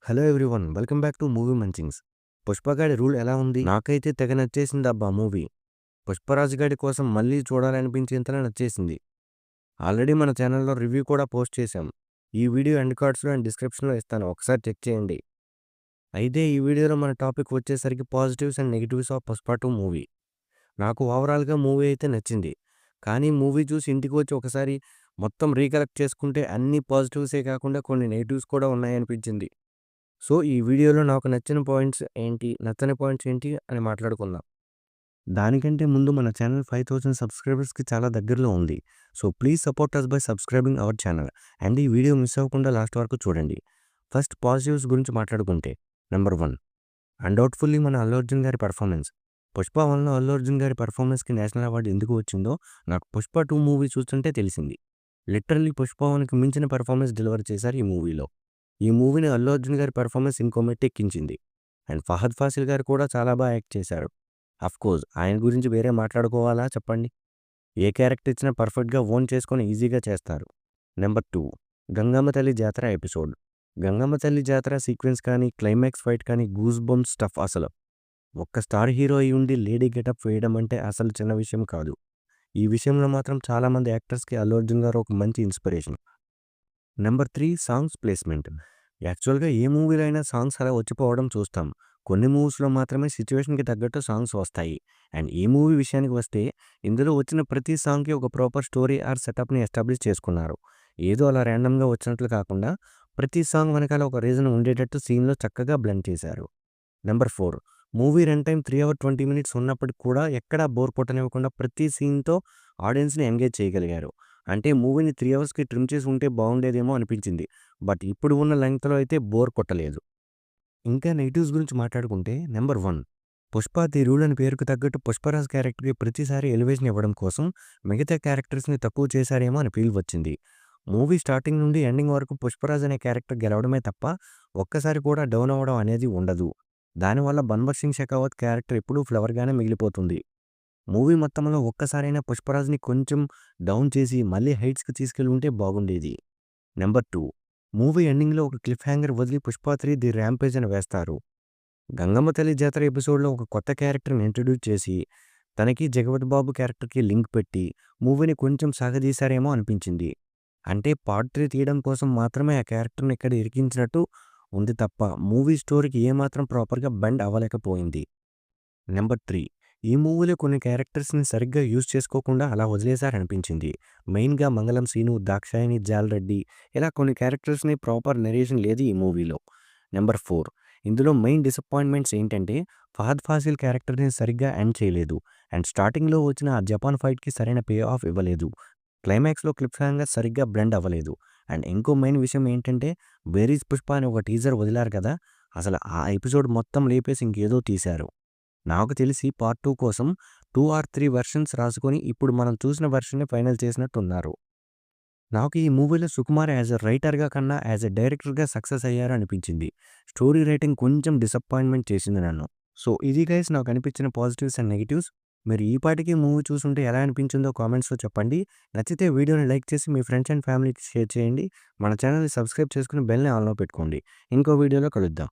Hello everyone welcome back to movie munchings. పుష్పగాడి rule ఎలా ఉంది? నాకైతే తెగ నచ్చేసింది అబ్బా మూవీ. పుష్పరాజు గాడి కోసం మళ్ళీ చూడాలనిపించేంతలా నచ్చేసింది. ఆల్రెడీ మన ఛానల్లో రివ్యూ కూడా పోస్ట్ చేశాం. ఈ వీడియో ఎండ్ కార్డ్స్లో అండ్ డిస్క్రిప్షన్లో ఇస్తాను, ఒకసారి చెక్ చేయండి. అయితే ఈ వీడియోలో మన టాపిక్ వచ్చేసరికి positives and negatives of Pushpa 2 movie. నాకు ఓవరాల్గా మూవీ అయితే నచ్చింది. కానీ మూవీ చూసి ఇంటికి వచ్చి ఒకసారి మొత్తం రీకలెక్ట్ చేసుకుంటే అన్ని పాజిటివ్సే కాకుండా కొన్ని నెగిటివ్స్ కూడా ఉన్నాయనిపించింది. సో, ఈ వీడియోలో నాకు నచ్చిన పాయింట్స్ ఏంటి, నచ్చని పాయింట్స్ ఏంటి అని మాట్లాడుకుందాం. దానికంటే ముందు మన ఛానల్ 5000 సబ్స్క్రైబర్స్‌కి చాలా దగ్గరలో ఉంది. So, please support us by subscribing our channel and ఈ వీడియో మిస్ అవ్వకుండా లాస్ట్ వరకు చూడండి. ఫస్ట్ పాజిటివ్స్ గురించి మాట్లాడుకుంటే నెంబర్ 1 అన్‌డౌట్‌ఫుల్లీ మన అల్లు అర్జున్ గారి పెర్ఫార్మెన్స్. 'పుష్ప 1'లో అల్లు అర్జున్ గారి పెర్ఫార్మెన్స్‌కి నేషనల్ అవార్డు ఎందుకు వచ్చిందో నాకు 'పుష్ప 2' మూవీ చూస్తుంటే తెలిసింది. లిటరల్లీ 'పుష్ప 1'కి మించిన పెర్ఫార్మెన్స్ డెలివర్ చేశారు ఈ మూవీలో. ఈ మూవీని అల్లు అర్జున్ గారి పెర్ఫార్మెన్స్ ఇంకో మెట్టెక్కించింది. అండ్ ఫహద్ ఫాసిల్ గారు కూడా చాలా బాగా యాక్ట్ చేశారు. అఫ్కోర్స్ ఆయన గురించి వేరే మాట్లాడుకోవాలా చెప్పండి. ఏ క్యారెక్టర్ ఇచ్చినా పర్ఫెక్ట్గా ఓన్ చేసుకొని ఈజీగా చేస్తారు. నెంబర్ 2 గంగమ్మ తల్లి జాతర ఎపిసోడ్. గంగమ్మ తల్లి జాతర సీక్వెన్స్ కానీ, క్లైమాక్స్ ఫైట్ కానీ గూస్ బంప్స్ స్టఫ్ అసలు. ఒక్క స్టార్ హీరో అయి ఉండి లేడీ గెటప్ వేయడం అంటే అసలు చిన్న విషయం కాదు. ఈ విషయంలో మాత్రం చాలామంది యాక్టర్స్కి అల్లు అర్జున్ గారు ఒక మంచి ఇన్స్పిరేషన్. Number 3 songs placement. యాక్చువల్‌గా ఏ మూవీలో అయినా సాంగ్స్ అలా వచ్చిపోవడం చూస్తాం. కొన్ని మూవీస్‌లో మాత్రమే సిట్యుయేషన్‌కి తగ్గట్టు సాంగ్స్ వస్తాయి. అండ్ ఈ మూవీ విషయానికి వస్తే ఇందులో వచ్చిన ప్రతి సాంగ్‌కి ఒక ప్రాపర్ స్టోరీ ఆర్ సెటప్‌ని ఎస్టాబ్లిష్ చేసుకున్నారు. ఏదో అలా ర్యాండమ్‌గా వచ్చినట్లు కాకుండా ప్రతి సాంగ్ వెనకాల ఒక రీజన్ ఉండేటట్టు సీన్‌లో చక్కగా బ్లెండ్ చేశారు. Number 4 movie run time 3 hour 20 minutes ఉన్నప్పటికి కూడా ఎక్కడా బోర్ కొట్టనివ్వకుండా ప్రతి సీన్‌తో ఆడియన్స్‌ని ఎంగేజ్ చేయగలిగారు. అంటే మూవీని 3 అవర్స్‌కి ట్రిమ్ చేసి ఉంటే బాగుండేదేమో అనిపించింది. బట్ ఇప్పుడు ఉన్న లెంగ్త్‌లో అయితే బోర్ కొట్టలేదు. ఇంకా నెగెటివ్స్ గురించి మాట్లాడుకుంటే నెంబర్ 1 పుష్ప ది రూల్ అని పేరుకు తగ్గట్టు పుష్పరాజ్ క్యారెక్టర్‌కి ప్రతిసారి ఎలివేషన్ ఇవ్వడం కోసం మిగతా క్యారెక్టర్స్‌ని తక్కువ చేశారేమో అని ఫీల్ వచ్చింది. మూవీ స్టార్టింగ్ నుండి ఎండింగ్ వరకు పుష్పరాజ్ అనే క్యారెక్టర్ గెలవడమే తప్ప ఒక్కసారి కూడా డౌన్ అవ్వడం అనేది ఉండదు. దానివల్ల బన్వర్ సింగ్ షెకావత్ క్యారెక్టర్ ఎప్పుడూ ఫ్లవర్‌గానే మిగిలిపోతుంది. మూవీ మొత్తంలో ఒక్కసారైనా పుష్పరాజ్‌ని కొంచెం డౌన్ చేసి మళ్ళీ హైట్స్‌కి తీసుకెళ్ళి ఉంటే బాగుండేది. నెంబర్ 2 మూవీ ఎండింగ్‌లో ఒక క్లిఫ్ హ్యాంగర్ వదిలి 'పుష్ప 3 ది ర్యాంపేజ్' అని వేస్తారు. గంగమ్మ తల్లి జాతర ఎపిసోడ్‌లో ఒక కొత్త క్యారెక్టర్‌ని ఇంట్రొడ్యూస్ చేసి, తనకి జగపతి బాబు క్యారెక్టర్‌కి లింక్ పెట్టి, మూవీని కొంచెం సాగదీశారేమో అనిపించింది. అంటే పార్ట్ 3 తీయడం కోసం మాత్రమే ఆ క్యారెక్టర్‌ని ఇక్కడ ఇరికించినట్టు ఉంది తప్ప, మూవీ స్టోరీకి ఏమాత్రం ప్రాపర్‌గా బెండ్ అవ్వలేకపోయింది. నెంబర్ 3 ఈ మూవీలో కొన్ని క్యారెక్టర్స్‌ని సరిగ్గా యూజ్ చేసుకోకుండా అలా వదిలేశారనిపించింది. మెయిన్‌గా మంగళం సీను, దాక్షాయణి, జాలరెడ్డి ఇలా కొన్ని క్యారెక్టర్స్‌ని ప్రాపర్ నరేషన్ లేదు ఈ మూవీలో. నెంబర్ 4 ఇందులో మెయిన్ డిసప్పాయింట్మెంట్స్ ఏంటంటే ఫహద్ ఫాసిల్ క్యారెక్టర్‌ని సరిగ్గా ఎండ్ చేయలేదు. అండ్ స్టార్టింగ్‌లో వచ్చిన ఆ జపాన్ ఫైట్‌కి సరైన పే ఆఫ్ ఇవ్వలేదు. క్లైమాక్స్‌లో క్లిఫ్ హ్యాంగర్ సరిగ్గా బ్లెండ్ అవ్వలేదు. అండ్ ఇంకో మెయిన్ విషయం ఏంటంటే 'వేర్ ఈజ్ పుష్ప' అని ఒక టీజర్ వదిలారు కదా! అసలు ఆ ఎపిసోడ్ మొత్తం లేపేసి ఇంకేదో తీశారు. నాకు తెలిసి పార్ట్ 2 కోసం 2 ఆర్ 3 వెర్షన్స్ రాసుకొని ఇప్పుడు మనం చూసిన వెర్షన్‌ని ఫైనల్ చేసినట్టున్నారు. నాకు ఈ మూవీలో సుకుమార్ యాజ్ ఎ రైటర్‌గా కన్నా యాజ్ ఎ డైరెక్టర్‌గా సక్సెస్ అయ్యారు అనిపించింది. స్టోరీ రైటింగ్ కొంచెం డిసప్పాయింట్‌మెంట్ చేసింది నన్ను. సో, ఇది గైస్ నాకు అనిపించిన పాజిటివ్స్ అండ్ నెగెటివ్స్. మీరు ఈ పాటికి మూవీ చూసుంటే ఎలా అనిపించిందో కామెంట్స్‌లో చెప్పండి. నచ్చితే వీడియోని లైక్ చేసి మీ ఫ్రెండ్స్ అండ్ ఫ్యామిలీకి షేర్ చేయండి. మన ఛానల్‌ని సబ్స్క్రైబ్ చేసుకొని బెల్‌ని ఆన్‌లో పెట్టుకోండి. ఇంకో వీడియోలో కలుద్దాం.